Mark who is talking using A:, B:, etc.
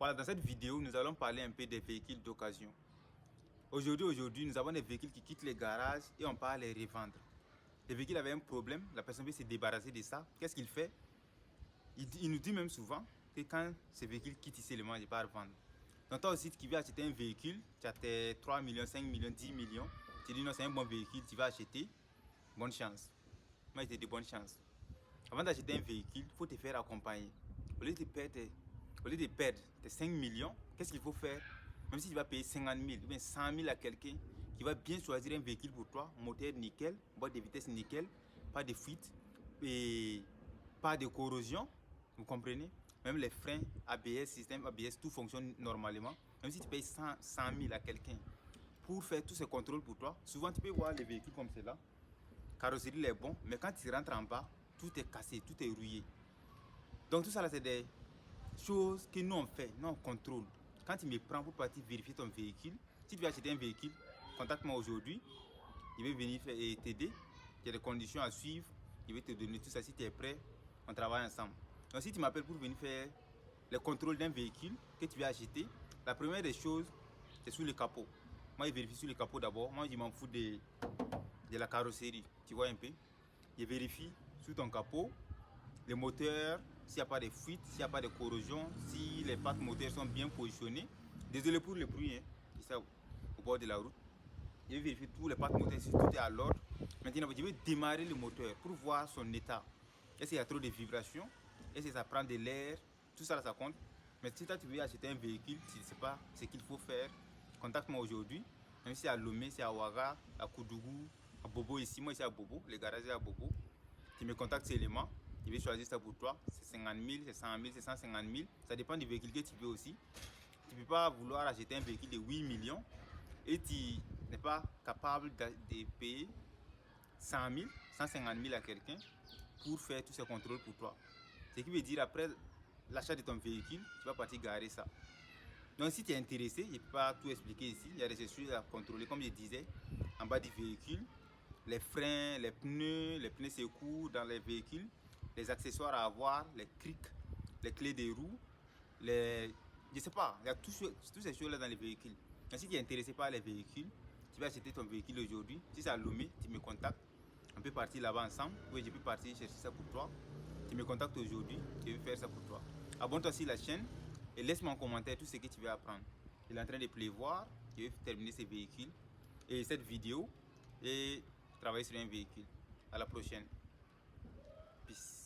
A: Voilà, dans cette vidéo, nous allons parler un peu des véhicules d'occasion. Aujourd'hui, nous avons des véhicules qui quittent les garages et on part les revendre. Les véhicules avaient un problème, la personne veut se débarrasser de ça. Qu'est-ce qu'il fait? Il nous dit même souvent que quand ces véhicules quittent ici, il ne pas revendre. Donc toi aussi qui veux acheter un véhicule, tu as tes 3 millions, 5 millions, 10 millions, tu dis non, c'est un bon véhicule, tu vas acheter, bonne chance. Moi, je te dis bonne chance. Avant d'acheter un véhicule, il faut te faire accompagner. Au lieu de perdre tes 5 millions, qu'est-ce qu'il faut faire? Même si tu vas payer 50 000 ou bien 100 000 à quelqu'un qui va bien choisir un véhicule pour toi, moteur nickel, boîte de vitesse nickel, pas de fuite et pas de corrosion, vous comprenez? Même les freins ABS, système ABS, tout fonctionne normalement. Même si tu payes 100 000 à quelqu'un pour faire tous ces contrôles pour toi, souvent tu peux voir les véhicules comme cela. Carrosserie est bon, mais quand tu rentres en bas, tout est cassé, tout est rouillé. Donc tout ça, c'est des choses que nous on fait, nous on contrôle. Quand tu me prends pour partir vérifier ton véhicule, si tu veux acheter un véhicule, contacte-moi aujourd'hui. Je vais venir t'aider. Il y a des conditions à suivre. Je vais te donner tout ça. Si tu es prêt, on travaille ensemble. Donc si tu m'appelles pour venir faire le contrôle d'un véhicule que tu veux acheter, la première des choses, c'est sur le capot. Moi, je vérifie sur le capot d'abord. Moi, je m'en fous de la carrosserie. Tu vois un peu? Je vérifie sur ton capot, le moteur, s'il n'y a pas de fuite, s'il n'y a pas de corrosion, si les pattes moteurs sont bien positionnées. Désolé pour le bruit, hein, c'est ça, au bord de la route. Je vais vérifier tous les pattes moteurs si tout est à l'ordre. Maintenant, je vais démarrer le moteur pour voir son état. Est-ce qu'il y a trop de vibrations? Est-ce que ça prend de l'air? Tout ça, ça compte. Mais si toi, tu veux acheter un véhicule, tu ne sais pas ce qu'il faut faire, contacte-moi aujourd'hui. Même si c'est à Lomé, c'est à Ouaga, à Koudougou, à Bobo ici. Moi, ici à Bobo, les garages à Bobo. Tu me contactes seulement. Je vais choisir ça pour toi. C'est 50 000, c'est 100 000, c'est 150 000. Ça dépend du véhicule que tu veux aussi. Tu ne peux pas vouloir acheter un véhicule de 8 millions et tu n'es pas capable de payer 100 000, 150 000 à quelqu'un pour faire tous ces contrôles pour toi. Ce qui veut dire après l'achat de ton véhicule, tu vas partir garer ça. Donc si tu es intéressé, je ne peux pas tout expliquer ici. Il y a des choses à contrôler, comme je disais, en bas du véhicule. Les freins, les pneus secours dans les véhicules, les accessoires à avoir, les crics, les clés de roue, je ne sais pas, il y a toutes ces choses-là dans les véhicules. Mais si tu es intéressé par les véhicules, tu vas acheter ton véhicule aujourd'hui. Si c'est à Lomé, tu me contactes. On peut partir là-bas ensemble. Oui, je peux partir chercher ça pour toi. Tu me contactes aujourd'hui, je vais faire ça pour toi. Abonne-toi sur la chaîne et laisse-moi en commentaire tout ce que tu veux apprendre. Il est en train de pleuvoir, je vais terminer ces véhicules et cette vidéo et travailler sur un véhicule. À la prochaine. Peace.